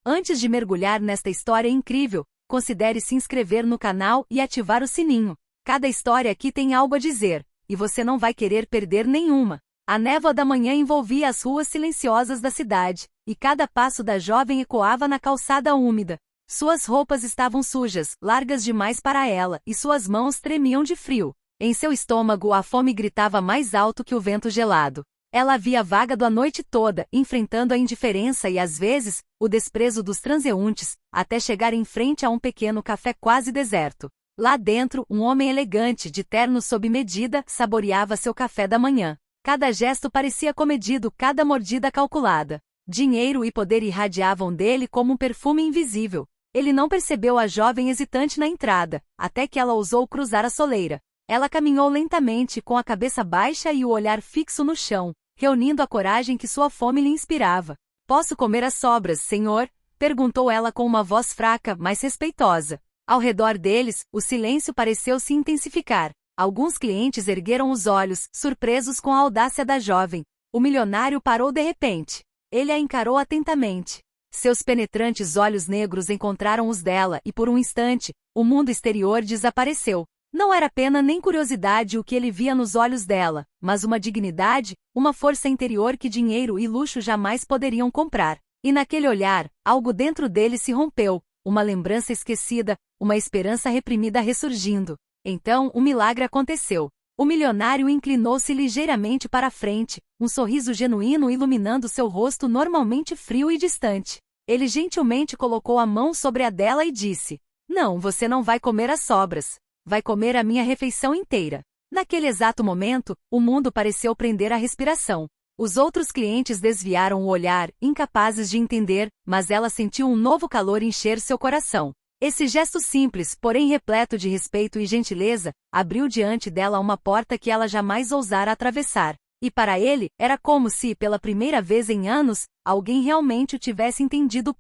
Antes de mergulhar nesta história incrível, considere se inscrever no canal e ativar o sininho. Cada história aqui tem algo a dizer, e você não vai querer perder nenhuma. A névoa da manhã envolvia as ruas silenciosas da cidade, e cada passo da jovem ecoava na calçada úmida. Suas roupas estavam sujas, largas demais para ela, e suas mãos tremiam de frio. Em seu estômago a fome gritava mais alto que o vento gelado. Ela havia vagado a noite toda, enfrentando a indiferença e, às vezes, o desprezo dos transeuntes, até chegar em frente a um pequeno café quase deserto. Lá dentro, um homem elegante, de terno sob medida, saboreava seu café da manhã. Cada gesto parecia comedido, cada mordida calculada. Dinheiro e poder irradiavam dele como um perfume invisível. Ele não percebeu a jovem hesitante na entrada, até que ela ousou cruzar a soleira. Ela caminhou lentamente, com a cabeça baixa e o olhar fixo no chão, reunindo a coragem que sua fome lhe inspirava. "Posso comer as sobras, senhor?" perguntou ela com uma voz fraca, mas respeitosa. Ao redor deles, o silêncio pareceu se intensificar. Alguns clientes ergueram os olhos, surpresos com a audácia da jovem. O milionário parou de repente. Ele a encarou atentamente. Seus penetrantes olhos negros encontraram os dela e, por um instante, o mundo exterior desapareceu. Não era pena nem curiosidade o que ele via nos olhos dela, mas uma dignidade, uma força interior que dinheiro e luxo jamais poderiam comprar. E naquele olhar, algo dentro dele se rompeu, uma lembrança esquecida, uma esperança reprimida ressurgindo. Então, o milagre aconteceu. O milionário inclinou-se ligeiramente para a frente, um sorriso genuíno iluminando seu rosto normalmente frio e distante. Ele gentilmente colocou a mão sobre a dela e disse: "Não, você não vai comer as sobras. Vai comer a minha refeição inteira." Naquele exato momento, o mundo pareceu prender a respiração. Os outros clientes desviaram o olhar, incapazes de entender, mas ela sentiu um novo calor encher seu coração. Esse gesto simples, porém repleto de respeito e gentileza, abriu diante dela uma porta que ela jamais ousara atravessar. E para ele, era como se, pela primeira vez em anos, alguém realmente o tivesse entendido.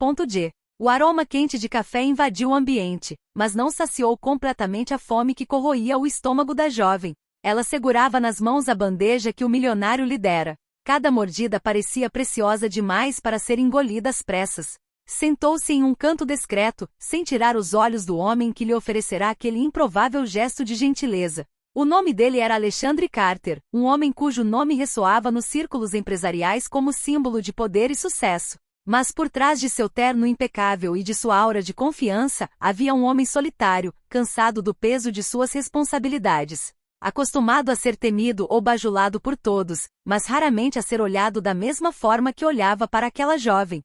O aroma quente de café invadiu o ambiente, mas não saciou completamente a fome que corroía o estômago da jovem. Ela segurava nas mãos a bandeja que o milionário lhe dera. Cada mordida parecia preciosa demais para ser engolida às pressas. Sentou-se em um canto discreto, sem tirar os olhos do homem que lhe oferecerá aquele improvável gesto de gentileza. O nome dele era Alexandre Carter, um homem cujo nome ressoava nos círculos empresariais como símbolo de poder e sucesso. Mas por trás de seu terno impecável e de sua aura de confiança, havia um homem solitário, cansado do peso de suas responsabilidades. Acostumado a ser temido ou bajulado por todos, mas raramente a ser olhado da mesma forma que olhava para aquela jovem.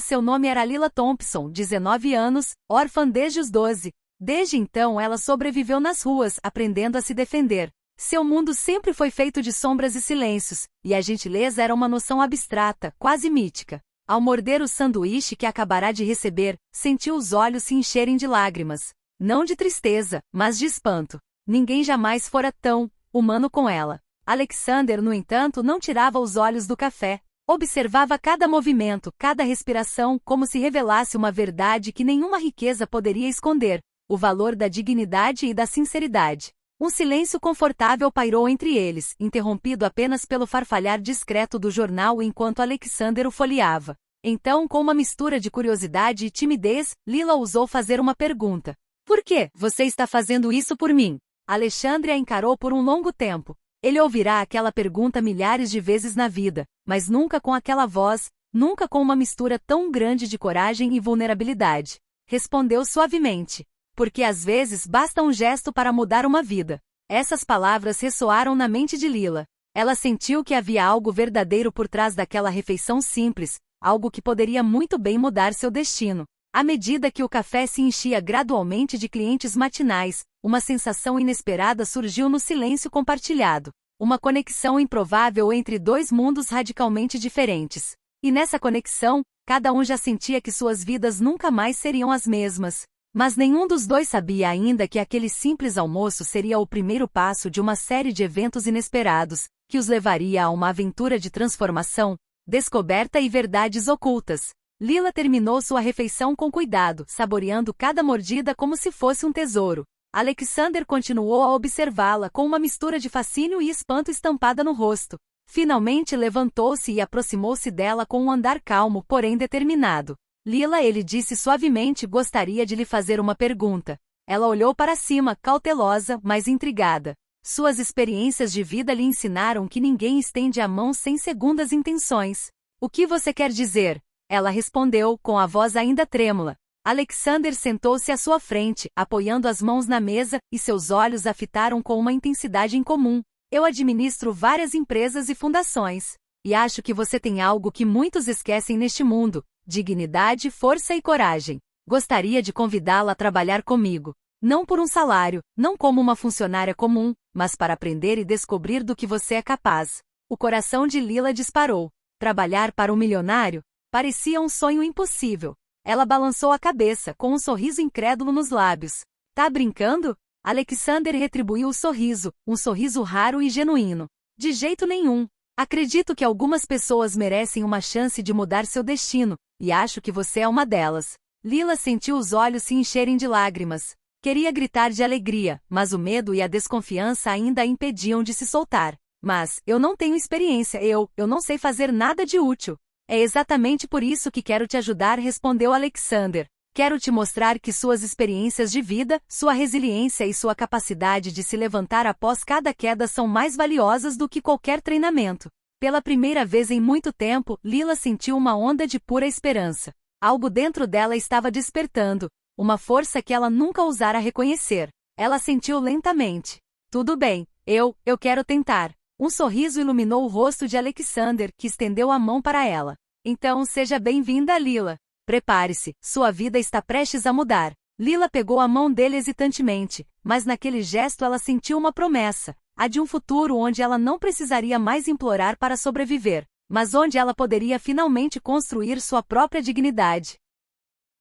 Seu nome era Lila Thompson, 19 anos, órfã desde os 12. Desde então ela sobreviveu nas ruas, aprendendo a se defender. Seu mundo sempre foi feito de sombras e silêncios, e a gentileza era uma noção abstrata, quase mítica. Ao morder o sanduíche que acabará de receber, sentiu os olhos se encherem de lágrimas. Não de tristeza, mas de espanto. Ninguém jamais fora tão humano com ela. Alexander, no entanto, não tirava os olhos do café. Observava cada movimento, cada respiração, como se revelasse uma verdade que nenhuma riqueza poderia esconder: o valor da dignidade e da sinceridade. Um silêncio confortável pairou entre eles, interrompido apenas pelo farfalhar discreto do jornal enquanto Alexander o folheava. Então, com uma mistura de curiosidade e timidez, Lila ousou fazer uma pergunta. "Por que você está fazendo isso por mim?" Alexandre a encarou por um longo tempo. Ele ouvirá aquela pergunta milhares de vezes na vida, mas nunca com aquela voz, nunca com uma mistura tão grande de coragem e vulnerabilidade. Respondeu suavemente: "Porque às vezes basta um gesto para mudar uma vida." Essas palavras ressoaram na mente de Lila. Ela sentiu que havia algo verdadeiro por trás daquela refeição simples, algo que poderia muito bem mudar seu destino. À medida que o café se enchia gradualmente de clientes matinais, uma sensação inesperada surgiu no silêncio compartilhado. Uma conexão improvável entre dois mundos radicalmente diferentes. E nessa conexão, cada um já sentia que suas vidas nunca mais seriam as mesmas. Mas nenhum dos dois sabia ainda que aquele simples almoço seria o primeiro passo de uma série de eventos inesperados, que os levaria a uma aventura de transformação, descoberta e verdades ocultas. Lila terminou sua refeição com cuidado, saboreando cada mordida como se fosse um tesouro. Alexander continuou a observá-la com uma mistura de fascínio e espanto estampada no rosto. Finalmente levantou-se e aproximou-se dela com um andar calmo, porém determinado. Lila, ele disse suavemente, gostaria de lhe fazer uma pergunta. Ela olhou para cima, cautelosa, mas intrigada. Suas experiências de vida lhe ensinaram que ninguém estende a mão sem segundas intenções. O que você quer dizer? Ela respondeu, com a voz ainda trêmula. Alexander sentou-se à sua frente, apoiando as mãos na mesa, e seus olhos a fitaram com uma intensidade incomum. Eu administro várias empresas e fundações. E acho que você tem algo que muitos esquecem neste mundo: dignidade, força e coragem. Gostaria de convidá-la a trabalhar comigo. Não por um salário, não como uma funcionária comum, mas para aprender e descobrir do que você é capaz. O coração de Lila disparou. Trabalhar para um milionário? Parecia um sonho impossível. Ela balançou a cabeça, com um sorriso incrédulo nos lábios. Tá brincando? Alexander retribuiu o sorriso, um sorriso raro e genuíno. De jeito nenhum. Acredito que algumas pessoas merecem uma chance de mudar seu destino, e acho que você é uma delas. Lila sentiu os olhos se encherem de lágrimas. Queria gritar de alegria, mas o medo e a desconfiança ainda a impediam de se soltar. Mas, eu não tenho experiência, eu não sei fazer nada de útil. É exatamente por isso que quero te ajudar, respondeu Alexander. Quero te mostrar que suas experiências de vida, sua resiliência e sua capacidade de se levantar após cada queda são mais valiosas do que qualquer treinamento. Pela primeira vez em muito tempo, Lila sentiu uma onda de pura esperança. Algo dentro dela estava despertando, uma força que ela nunca ousara reconhecer. Ela sentiu lentamente. Tudo bem, eu quero tentar. Um sorriso iluminou o rosto de Alexander, que estendeu a mão para ela. Então seja bem-vinda, Lila. Prepare-se, sua vida está prestes a mudar. Lila pegou a mão dele hesitantemente, mas naquele gesto ela sentiu uma promessa, a de um futuro onde ela não precisaria mais implorar para sobreviver, mas onde ela poderia finalmente construir sua própria dignidade.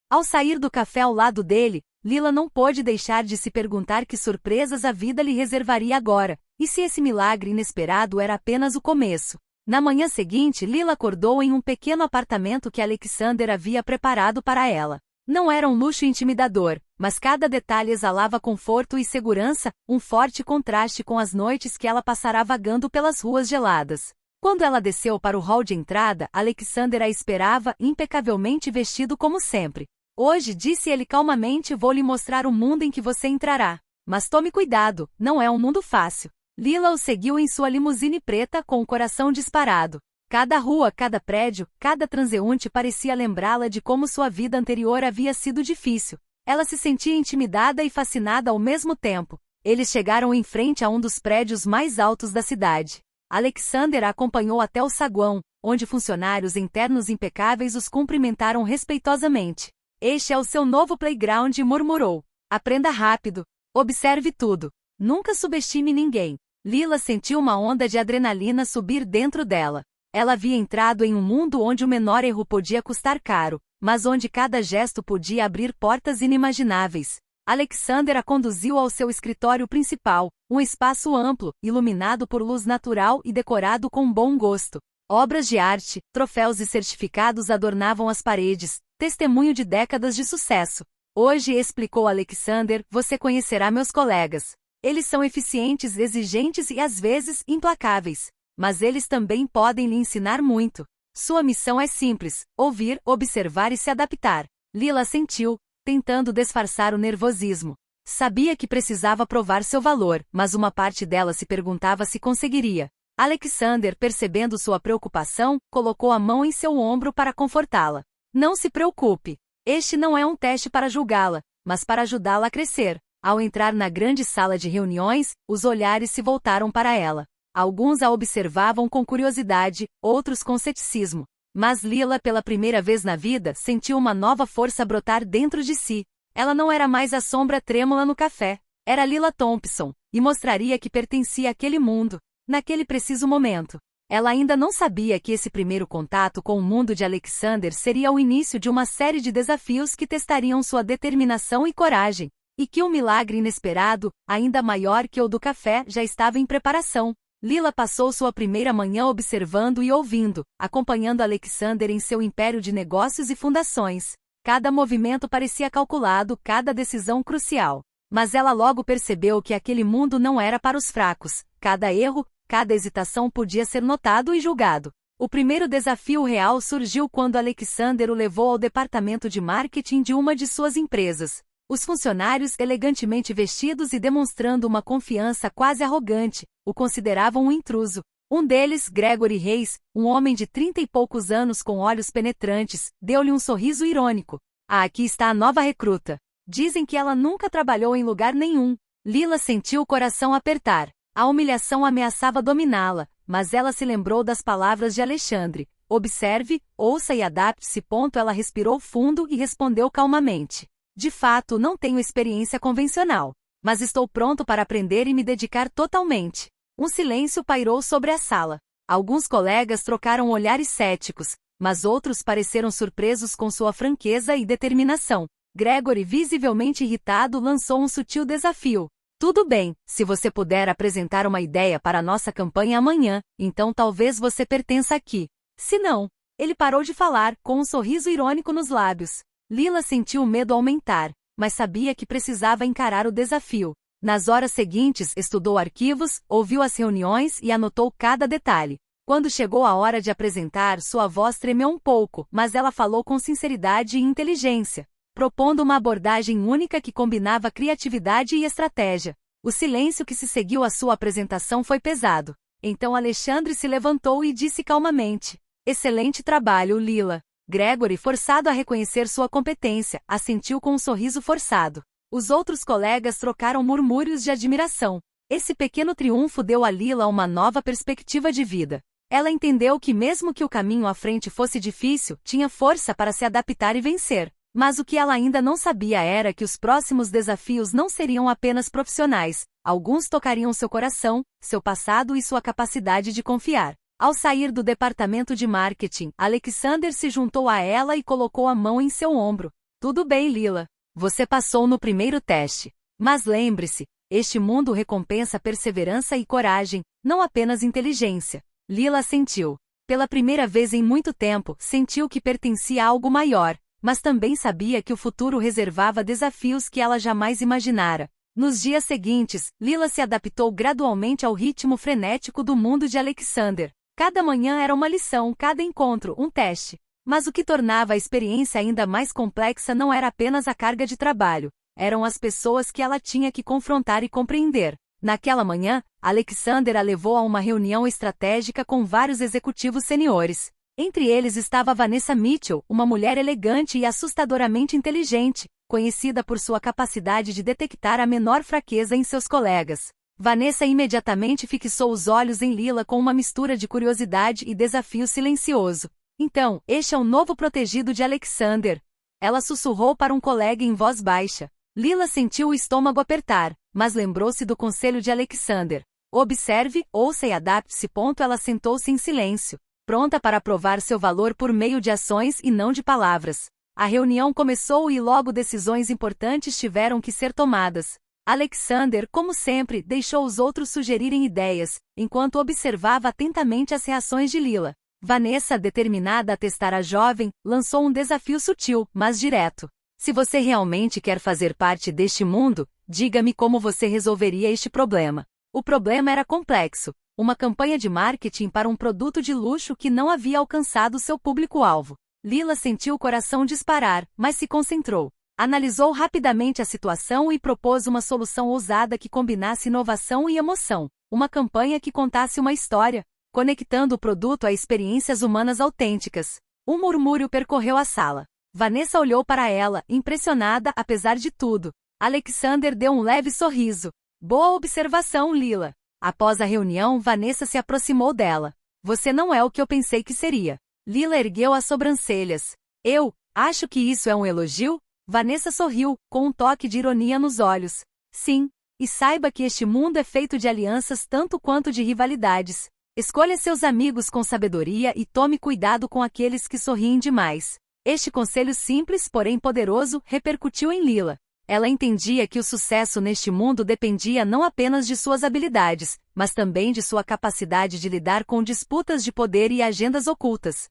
Ao sair do café ao lado dele, Lila não pôde deixar de se perguntar que surpresas a vida lhe reservaria agora, e se esse milagre inesperado era apenas o começo. Na manhã seguinte, Lila acordou em um pequeno apartamento que Alexander havia preparado para ela. Não era um luxo intimidador, mas cada detalhe exalava conforto e segurança, um forte contraste com as noites que ela passara vagando pelas ruas geladas. Quando ela desceu para o hall de entrada, Alexander a esperava, impecavelmente vestido como sempre. Hoje, disse ele calmamente, vou lhe mostrar o mundo em que você entrará. Mas tome cuidado, não é um mundo fácil. Lila o seguiu em sua limusine preta com o coração disparado. Cada rua, cada prédio, cada transeunte parecia lembrá-la de como sua vida anterior havia sido difícil. Ela se sentia intimidada e fascinada ao mesmo tempo. Eles chegaram em frente a um dos prédios mais altos da cidade. Alexander a acompanhou até o saguão, onde funcionários internos impecáveis os cumprimentaram respeitosamente. Este é o seu novo playground, murmurou. Aprenda rápido. Observe tudo. Nunca subestime ninguém. Lila sentiu uma onda de adrenalina subir dentro dela. Ela havia entrado em um mundo onde o menor erro podia custar caro, mas onde cada gesto podia abrir portas inimagináveis. Alexander a conduziu ao seu escritório principal, um espaço amplo, iluminado por luz natural e decorado com bom gosto. Obras de arte, troféus e certificados adornavam as paredes, testemunho de décadas de sucesso. Hoje, explicou Alexander, você conhecerá meus colegas. Eles são eficientes, exigentes e às vezes implacáveis. Mas eles também podem lhe ensinar muito. Sua missão é simples: ouvir, observar e se adaptar. Lila sentiu, tentando disfarçar o nervosismo. Sabia que precisava provar seu valor, mas uma parte dela se perguntava se conseguiria. Alexander, percebendo sua preocupação, colocou a mão em seu ombro para confortá-la. Não se preocupe. Este não é um teste para julgá-la, mas para ajudá-la a crescer. Ao entrar na grande sala de reuniões, os olhares se voltaram para ela. Alguns a observavam com curiosidade, outros com ceticismo. Mas Lila, pela primeira vez na vida, sentiu uma nova força brotar dentro de si. Ela não era mais a sombra trêmula no café. Era Lila Thompson, e mostraria que pertencia àquele mundo, naquele preciso momento. Ela ainda não sabia que esse primeiro contato com o mundo de Alexander seria o início de uma série de desafios que testariam sua determinação e coragem, e que um milagre inesperado, ainda maior que o do café, já estava em preparação. Lila passou sua primeira manhã observando e ouvindo, acompanhando Alexander em seu império de negócios e fundações. Cada movimento parecia calculado, cada decisão crucial. Mas ela logo percebeu que aquele mundo não era para os fracos. Cada erro, cada hesitação podia ser notado e julgado. O primeiro desafio real surgiu quando Alexander o levou ao departamento de marketing de uma de suas empresas. Os funcionários, elegantemente vestidos e demonstrando uma confiança quase arrogante, o consideravam um intruso. Um deles, Gregory Reis, um homem de 30 e poucos anos com olhos penetrantes, deu-lhe um sorriso irônico. Ah, aqui está a nova recruta. Dizem que ela nunca trabalhou em lugar nenhum. Lila sentiu o coração apertar. A humilhação ameaçava dominá-la, mas ela se lembrou das palavras de Alexandre. Observe, ouça e adapte-se. Ela respirou fundo e respondeu calmamente. De fato, não tenho experiência convencional, mas estou pronto para aprender e me dedicar totalmente. Um silêncio pairou sobre a sala. Alguns colegas trocaram olhares céticos, mas outros pareceram surpresos com sua franqueza e determinação. Gregory, visivelmente irritado, lançou um sutil desafio. Tudo bem, se você puder apresentar uma ideia para a nossa campanha amanhã, então talvez você pertença aqui. Se não, ele parou de falar, com um sorriso irônico nos lábios. Lila sentiu o medo aumentar, mas sabia que precisava encarar o desafio. Nas horas seguintes, estudou arquivos, ouviu as reuniões e anotou cada detalhe. Quando chegou a hora de apresentar, sua voz tremeu um pouco, mas ela falou com sinceridade e inteligência, propondo uma abordagem única que combinava criatividade e estratégia. O silêncio que se seguiu à sua apresentação foi pesado. Então Alexandre se levantou e disse calmamente: Excelente trabalho, Lila. Gregory, forçado a reconhecer sua competência, assentiu com um sorriso forçado. Os outros colegas trocaram murmúrios de admiração. Esse pequeno triunfo deu a Lila uma nova perspectiva de vida. Ela entendeu que mesmo que o caminho à frente fosse difícil, tinha força para se adaptar e vencer. Mas o que ela ainda não sabia era que os próximos desafios não seriam apenas profissionais. Alguns tocariam seu coração, seu passado e sua capacidade de confiar. Ao sair do departamento de marketing, Alexander se juntou a ela e colocou a mão em seu ombro. Tudo bem, Lila. Você passou no primeiro teste. Mas lembre-se, este mundo recompensa perseverança e coragem, não apenas inteligência. Lila sentiu. Pela primeira vez em muito tempo, sentiu que pertencia a algo maior, mas também sabia que o futuro reservava desafios que ela jamais imaginara. Nos dias seguintes, Lila se adaptou gradualmente ao ritmo frenético do mundo de Alexander. Cada manhã era uma lição, cada encontro, um teste. Mas o que tornava a experiência ainda mais complexa não era apenas a carga de trabalho, eram as pessoas que ela tinha que confrontar e compreender. Naquela manhã, Alexander a levou a uma reunião estratégica com vários executivos seniores. Entre eles estava Vanessa Mitchell, uma mulher elegante e assustadoramente inteligente, conhecida por sua capacidade de detectar a menor fraqueza em seus colegas. Vanessa imediatamente fixou os olhos em Lila com uma mistura de curiosidade e desafio silencioso. Então, este é o novo protegido de Alexander. Ela sussurrou para um colega em voz baixa. Lila sentiu o estômago apertar, mas lembrou-se do conselho de Alexander. Observe, ouça e adapte-se. Ela sentou-se em silêncio, pronta para provar seu valor por meio de ações e não de palavras. A reunião começou e logo decisões importantes tiveram que ser tomadas. Alexander, como sempre, deixou os outros sugerirem ideias, enquanto observava atentamente as reações de Lila. Vanessa, determinada a testar a jovem, lançou um desafio sutil, mas direto. Se você realmente quer fazer parte deste mundo, diga-me como você resolveria este problema. O problema era complexo. Uma campanha de marketing para um produto de luxo que não havia alcançado seu público-alvo. Lila sentiu o coração disparar, mas se concentrou. Analisou rapidamente a situação e propôs uma solução ousada que combinasse inovação e emoção. Uma campanha que contasse uma história, conectando o produto a experiências humanas autênticas. Um murmúrio percorreu a sala. Vanessa olhou para ela, impressionada apesar de tudo. Alexander deu um leve sorriso. Boa observação, Lila. Após a reunião, Vanessa se aproximou dela. Você não é o que eu pensei que seria. Lila ergueu as sobrancelhas. Eu acho que isso é um elogio? Vanessa sorriu, com um toque de ironia nos olhos. Sim, e saiba que este mundo é feito de alianças tanto quanto de rivalidades. Escolha seus amigos com sabedoria e tome cuidado com aqueles que sorriem demais. Este conselho simples, porém poderoso, repercutiu em Lila. Ela entendia que o sucesso neste mundo dependia não apenas de suas habilidades, mas também de sua capacidade de lidar com disputas de poder e agendas ocultas.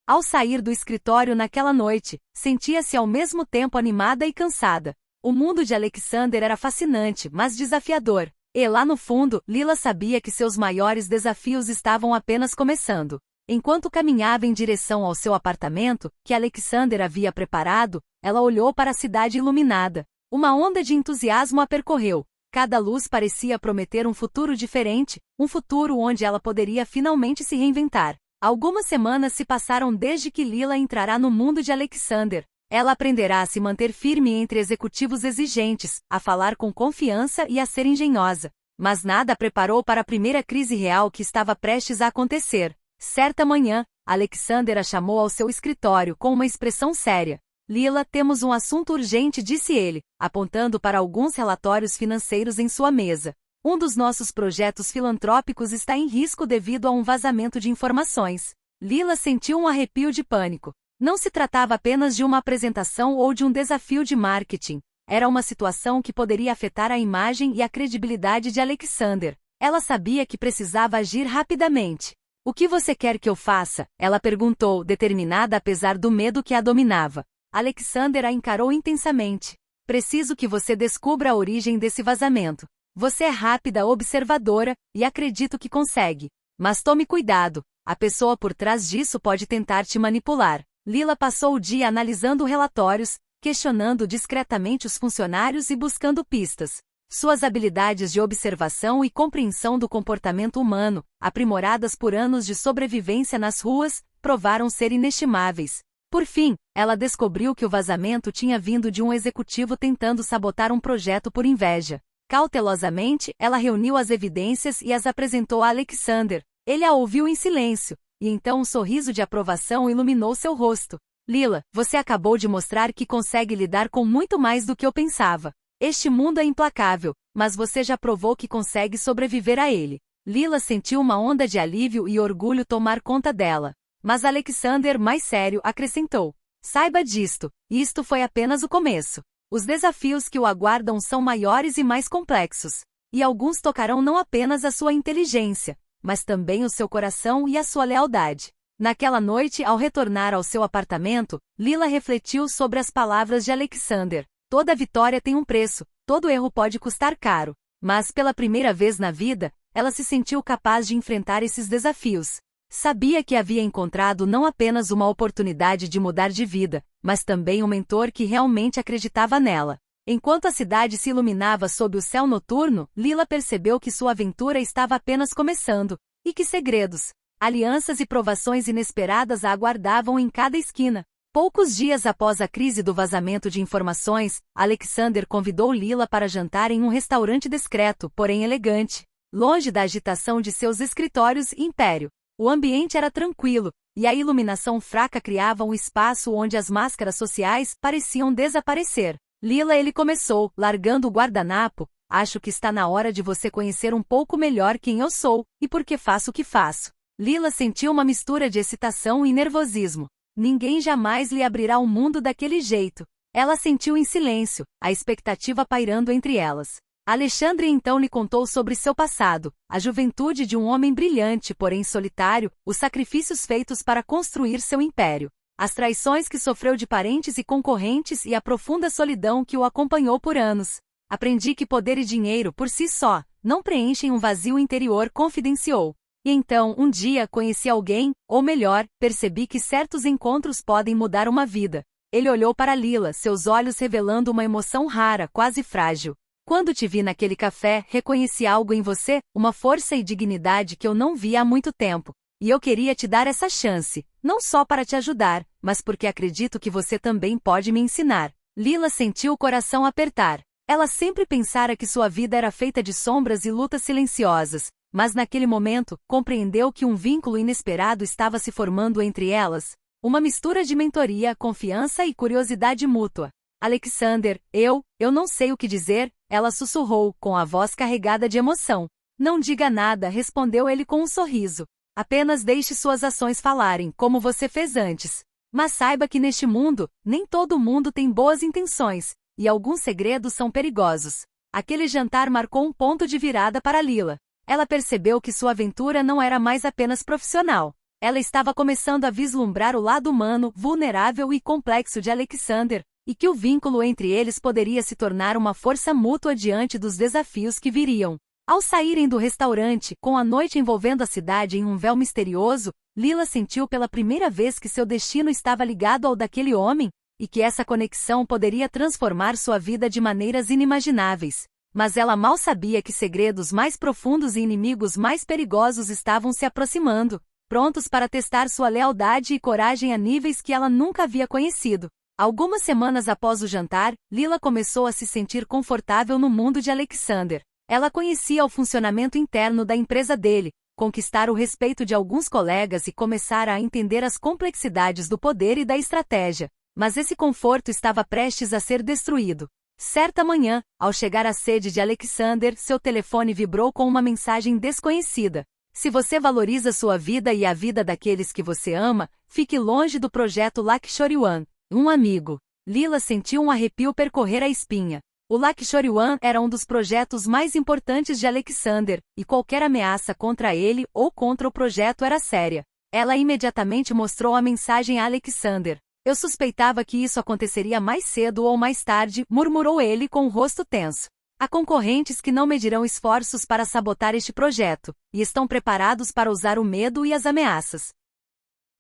Ao sair do escritório naquela noite, sentia-se ao mesmo tempo animada e cansada. O mundo de Alexander era fascinante, mas desafiador. E lá no fundo, Lila sabia que seus maiores desafios estavam apenas começando. Enquanto caminhava em direção ao seu apartamento, que Alexander havia preparado, ela olhou para a cidade iluminada. Uma onda de entusiasmo a percorreu. Cada luz parecia prometer um futuro diferente, um futuro onde ela poderia finalmente se reinventar. Algumas semanas se passaram desde que Lila entrará no mundo de Alexander. Ela aprenderá a se manter firme entre executivos exigentes, a falar com confiança e a ser engenhosa. Mas nada a preparou para a primeira crise real que estava prestes a acontecer. Certa manhã, Alexander a chamou ao seu escritório com uma expressão séria. Lila, temos um assunto urgente, disse ele, apontando para alguns relatórios financeiros em sua mesa. Um dos nossos projetos filantrópicos está em risco devido a um vazamento de informações. Lila sentiu um arrepio de pânico. Não se tratava apenas de uma apresentação ou de um desafio de marketing. Era uma situação que poderia afetar a imagem e a credibilidade de Alexander. Ela sabia que precisava agir rapidamente. O que você quer que eu faça? Ela perguntou, determinada apesar do medo que a dominava. Alexander a encarou intensamente. Preciso que você descubra a origem desse vazamento. Você é rápida, observadora, e acredito que consegue. Mas tome cuidado, a pessoa por trás disso pode tentar te manipular. Lila passou o dia analisando relatórios, questionando discretamente os funcionários e buscando pistas. Suas habilidades de observação e compreensão do comportamento humano, aprimoradas por anos de sobrevivência nas ruas, provaram ser inestimáveis. Por fim, ela descobriu que o vazamento tinha vindo de um executivo tentando sabotar um projeto por inveja. Cautelosamente, ela reuniu as evidências e as apresentou a Alexander. Ele a ouviu em silêncio, e então um sorriso de aprovação iluminou seu rosto. Lila, você acabou de mostrar que consegue lidar com muito mais do que eu pensava. Este mundo é implacável, mas você já provou que consegue sobreviver a ele. Lila sentiu uma onda de alívio e orgulho tomar conta dela. Mas Alexander, mais sério, acrescentou. Saiba disto, isto foi apenas o começo. Os desafios que o aguardam são maiores e mais complexos. E alguns tocarão não apenas a sua inteligência, mas também o seu coração e a sua lealdade. Naquela noite, ao retornar ao seu apartamento, Lila refletiu sobre as palavras de Alexander. Toda vitória tem um preço, todo erro pode custar caro. Mas pela primeira vez na vida, ela se sentiu capaz de enfrentar esses desafios. Sabia que havia encontrado não apenas uma oportunidade de mudar de vida, mas também um mentor que realmente acreditava nela. Enquanto a cidade se iluminava sob o céu noturno, Lila percebeu que sua aventura estava apenas começando, e que segredos, alianças e provações inesperadas a aguardavam em cada esquina. Poucos dias após a crise do vazamento de informações, Alexander convidou Lila para jantar em um restaurante discreto, porém elegante, longe da agitação de seus escritórios e império. O ambiente era tranquilo, e a iluminação fraca criava um espaço onde as máscaras sociais pareciam desaparecer. Lila, ele começou, largando o guardanapo. Acho que está na hora de você conhecer um pouco melhor quem eu sou, e por que faço o que faço. Lila sentiu uma mistura de excitação e nervosismo. Ninguém jamais lhe abrirá o mundo daquele jeito. Ela sentiu em silêncio, a expectativa pairando entre elas. Alexandre então lhe contou sobre seu passado, a juventude de um homem brilhante, porém solitário, os sacrifícios feitos para construir seu império, as traições que sofreu de parentes e concorrentes e a profunda solidão que o acompanhou por anos. Aprendi que poder e dinheiro por si só não preenchem um vazio interior, confidenciou. E então, um dia, conheci alguém, ou melhor, percebi que certos encontros podem mudar uma vida. Ele olhou para Lila, seus olhos revelando uma emoção rara, quase frágil. Quando te vi naquele café, reconheci algo em você, uma força e dignidade que eu não via há muito tempo. E eu queria te dar essa chance, não só para te ajudar, mas porque acredito que você também pode me ensinar. Lila sentiu o coração apertar. Ela sempre pensara que sua vida era feita de sombras e lutas silenciosas, mas naquele momento, compreendeu que um vínculo inesperado estava se formando entre elas. Uma mistura de mentoria, confiança e curiosidade mútua. Alexander, eu não sei o que dizer, ela sussurrou, com a voz carregada de emoção. Não diga nada, respondeu ele com um sorriso. Apenas deixe suas ações falarem, como você fez antes. Mas saiba que neste mundo, nem todo mundo tem boas intenções, e alguns segredos são perigosos. Aquele jantar marcou um ponto de virada para Lila. Ela percebeu que sua aventura não era mais apenas profissional. Ela estava começando a vislumbrar o lado humano, vulnerável e complexo de Alexander, e que o vínculo entre eles poderia se tornar uma força mútua diante dos desafios que viriam. Ao saírem do restaurante, com a noite envolvendo a cidade em um véu misterioso, Lila sentiu pela primeira vez que seu destino estava ligado ao daquele homem, e que essa conexão poderia transformar sua vida de maneiras inimagináveis. Mas ela mal sabia que segredos mais profundos e inimigos mais perigosos estavam se aproximando, prontos para testar sua lealdade e coragem a níveis que ela nunca havia conhecido. Algumas semanas após o jantar, Lila começou a se sentir confortável no mundo de Alexander. Ela conhecia o funcionamento interno da empresa dele, conquistar o respeito de alguns colegas e começar a entender as complexidades do poder e da estratégia. Mas esse conforto estava prestes a ser destruído. Certa manhã, ao chegar à sede de Alexander, seu telefone vibrou com uma mensagem desconhecida. Se você valoriza sua vida e a vida daqueles que você ama, fique longe do projeto Lakshori One. Um amigo. Lila sentiu um arrepio percorrer a espinha. O Lakshori One era um dos projetos mais importantes de Alexander, e qualquer ameaça contra ele ou contra o projeto era séria. Ela imediatamente mostrou a mensagem a Alexander. Eu suspeitava que isso aconteceria mais cedo ou mais tarde, murmurou ele com o rosto tenso. Há concorrentes que não medirão esforços para sabotar este projeto, e estão preparados para usar o medo e as ameaças.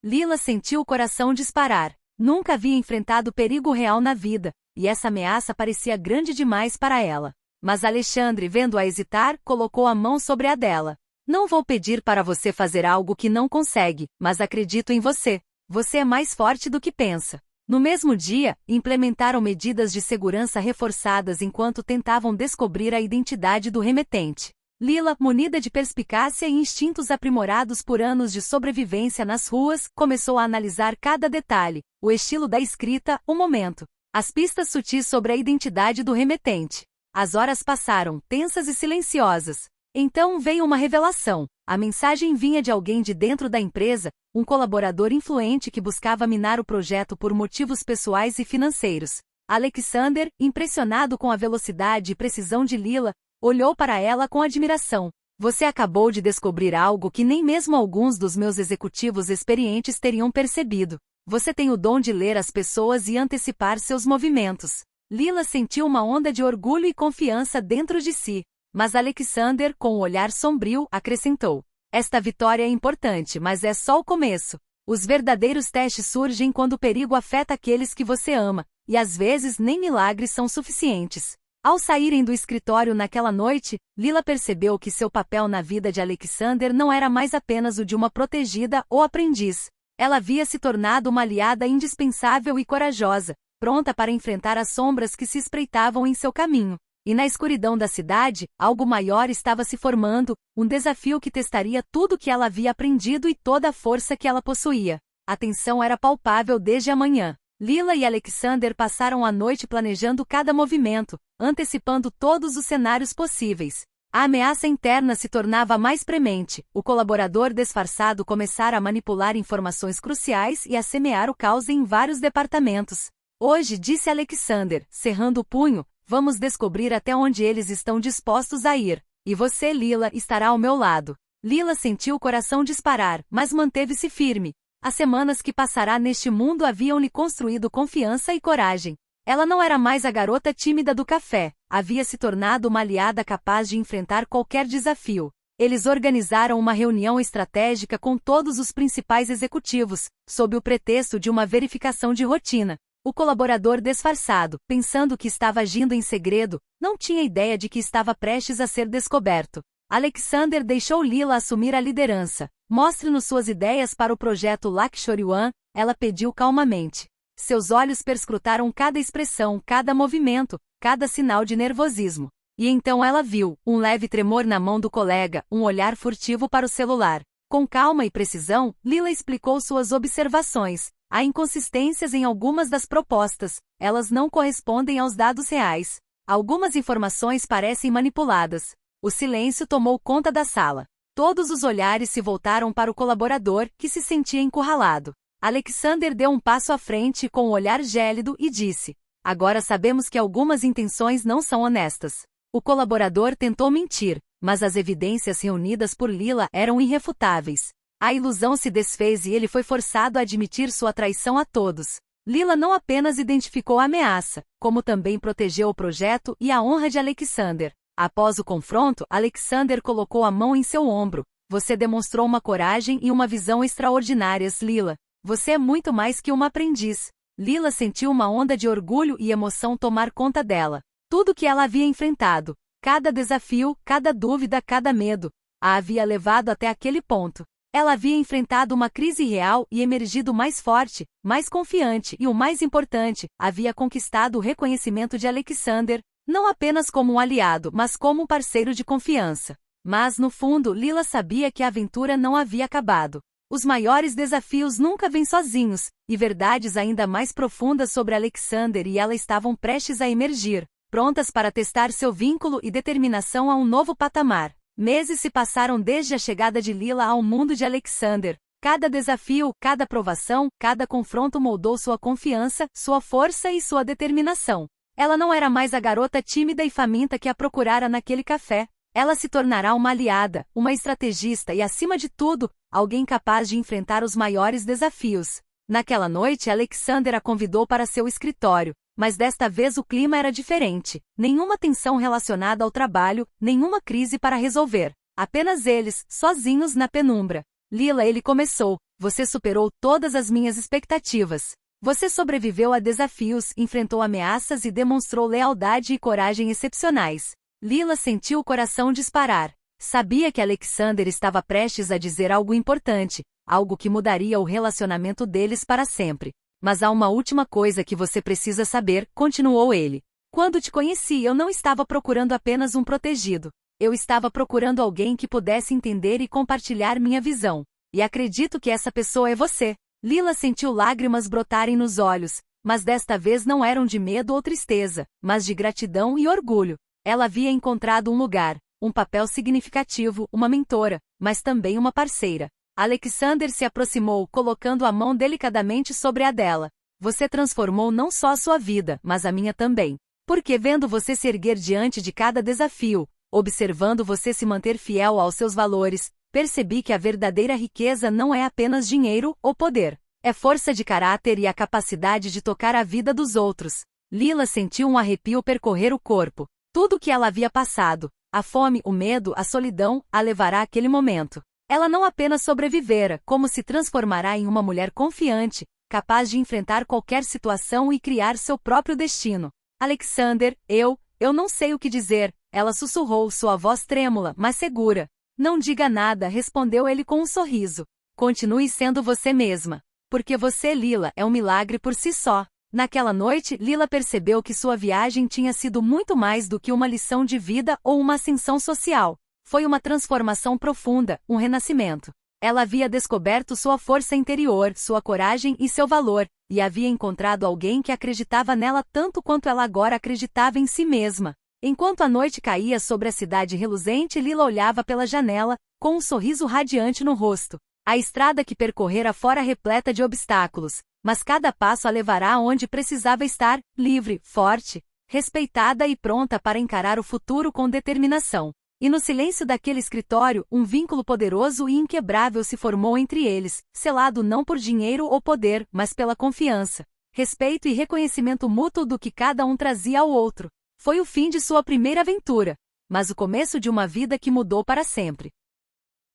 Lila sentiu o coração disparar. Nunca havia enfrentado perigo real na vida, e essa ameaça parecia grande demais para ela. Mas Alexandre, vendo-a hesitar, colocou a mão sobre a dela. Não vou pedir para você fazer algo que não consegue, mas acredito em você. Você é mais forte do que pensa. No mesmo dia, implementaram medidas de segurança reforçadas enquanto tentavam descobrir a identidade do remetente. Lila, munida de perspicácia e instintos aprimorados por anos de sobrevivência nas ruas, começou a analisar cada detalhe, o estilo da escrita, o momento, as pistas sutis sobre a identidade do remetente. As horas passaram, tensas e silenciosas. Então veio uma revelação. A mensagem vinha de alguém de dentro da empresa, um colaborador influente que buscava minar o projeto por motivos pessoais e financeiros. Alexander, impressionado com a velocidade e precisão de Lila, olhou para ela com admiração. Você acabou de descobrir algo que nem mesmo alguns dos meus executivos experientes teriam percebido. Você tem o dom de ler as pessoas e antecipar seus movimentos. Lila sentiu uma onda de orgulho e confiança dentro de si. Mas Alexander, com um olhar sombrio, acrescentou. Esta vitória é importante, mas é só o começo. Os verdadeiros testes surgem quando o perigo afeta aqueles que você ama, e às vezes nem milagres são suficientes. Ao saírem do escritório naquela noite, Lila percebeu que seu papel na vida de Alexander não era mais apenas o de uma protegida ou aprendiz. Ela havia se tornado uma aliada indispensável e corajosa, pronta para enfrentar as sombras que se espreitavam em seu caminho. E na escuridão da cidade, algo maior estava se formando, um desafio que testaria tudo que ela havia aprendido e toda a força que ela possuía. A tensão era palpável desde a manhã. Lila e Alexander passaram a noite planejando cada movimento, antecipando todos os cenários possíveis. A ameaça interna se tornava mais premente, o colaborador disfarçado começara a manipular informações cruciais e a semear o caos em vários departamentos. Hoje, disse Alexander, cerrando o punho, vamos descobrir até onde eles estão dispostos a ir. E você, Lila, estará ao meu lado. Lila sentiu o coração disparar, mas manteve-se firme. As semanas que passará neste mundo haviam-lhe construído confiança e coragem. Ela não era mais a garota tímida do café, havia se tornado uma aliada capaz de enfrentar qualquer desafio. Eles organizaram uma reunião estratégica com todos os principais executivos, sob o pretexto de uma verificação de rotina. O colaborador disfarçado, pensando que estava agindo em segredo, não tinha ideia de que estava prestes a ser descoberto. Alexander deixou Lila assumir a liderança. Mostre-nos suas ideias para o projeto Lakshori One, ela pediu calmamente. Seus olhos perscrutaram cada expressão, cada movimento, cada sinal de nervosismo. E então ela viu, um leve tremor na mão do colega, um olhar furtivo para o celular. Com calma e precisão, Lila explicou suas observações. Há inconsistências em algumas das propostas, elas não correspondem aos dados reais. Algumas informações parecem manipuladas. O silêncio tomou conta da sala. Todos os olhares se voltaram para o colaborador, que se sentia encurralado. Alexander deu um passo à frente com um olhar gélido e disse: agora sabemos que algumas intenções não são honestas. O colaborador tentou mentir, mas as evidências reunidas por Lila eram irrefutáveis. A ilusão se desfez e ele foi forçado a admitir sua traição a todos. Lila não apenas identificou a ameaça, como também protegeu o projeto e a honra de Alexander. Após o confronto, Alexander colocou a mão em seu ombro. Você demonstrou uma coragem e uma visão extraordinárias, Lila. Você é muito mais que uma aprendiz. Lila sentiu uma onda de orgulho e emoção tomar conta dela. Tudo que ela havia enfrentado, cada desafio, cada dúvida, cada medo, a havia levado até aquele ponto. Ela havia enfrentado uma crise real e emergido mais forte, mais confiante e, o mais importante, havia conquistado o reconhecimento de Alexander, não apenas como um aliado, mas como um parceiro de confiança. Mas, no fundo, Lila sabia que a aventura não havia acabado. Os maiores desafios nunca vêm sozinhos, e verdades ainda mais profundas sobre Alexander e ela estavam prestes a emergir, prontas para testar seu vínculo e determinação a um novo patamar. Meses se passaram desde a chegada de Lila ao mundo de Alexander. Cada desafio, cada provação, cada confronto moldou sua confiança, sua força e sua determinação. Ela não era mais a garota tímida e faminta que a procurara naquele café. Ela se tornará uma aliada, uma estrategista e, acima de tudo, alguém capaz de enfrentar os maiores desafios. Naquela noite, Alexander a convidou para seu escritório, mas desta vez o clima era diferente. Nenhuma tensão relacionada ao trabalho, nenhuma crise para resolver. Apenas eles, sozinhos na penumbra. Lila, ele começou. Você superou todas as minhas expectativas. Você sobreviveu a desafios, enfrentou ameaças e demonstrou lealdade e coragem excepcionais. Lila sentiu o coração disparar. Sabia que Alexander estava prestes a dizer algo importante, algo que mudaria o relacionamento deles para sempre. Mas há uma última coisa que você precisa saber, continuou ele. Quando te conheci, eu não estava procurando apenas um protegido. Eu estava procurando alguém que pudesse entender e compartilhar minha visão. E acredito que essa pessoa é você. Lila sentiu lágrimas brotarem nos olhos, mas desta vez não eram de medo ou tristeza, mas de gratidão e orgulho. Ela havia encontrado um lugar, um papel significativo, uma mentora, mas também uma parceira. Alexander se aproximou, colocando a mão delicadamente sobre a dela. Você transformou não só a sua vida, mas a minha também. Porque vendo você se erguer diante de cada desafio, observando você se manter fiel aos seus valores, percebi que a verdadeira riqueza não é apenas dinheiro ou poder. É força de caráter e a capacidade de tocar a vida dos outros. Lila sentiu um arrepio percorrer o corpo. Tudo o que ela havia passado, a fome, o medo, a solidão, a levará àquele momento. Ela não apenas sobrevivera, como se transformará em uma mulher confiante, capaz de enfrentar qualquer situação e criar seu próprio destino. Alexander, eu não sei o que dizer, ela sussurrou, sua voz trêmula, mas segura. Não diga nada, respondeu ele com um sorriso. Continue sendo você mesma. Porque você, Lila, é um milagre por si só. Naquela noite, Lila percebeu que sua viagem tinha sido muito mais do que uma lição de vida ou uma ascensão social. Foi uma transformação profunda, um renascimento. Ela havia descoberto sua força interior, sua coragem e seu valor, e havia encontrado alguém que acreditava nela tanto quanto ela agora acreditava em si mesma. Enquanto a noite caía sobre a cidade reluzente, Lila olhava pela janela, com um sorriso radiante no rosto. A estrada que percorrera fora repleta de obstáculos, mas cada passo a levará aonde precisava estar, livre, forte, respeitada e pronta para encarar o futuro com determinação. E no silêncio daquele escritório, um vínculo poderoso e inquebrável se formou entre eles, selado não por dinheiro ou poder, mas pela confiança, respeito e reconhecimento mútuo do que cada um trazia ao outro. Foi o fim de sua primeira aventura, mas o começo de uma vida que mudou para sempre.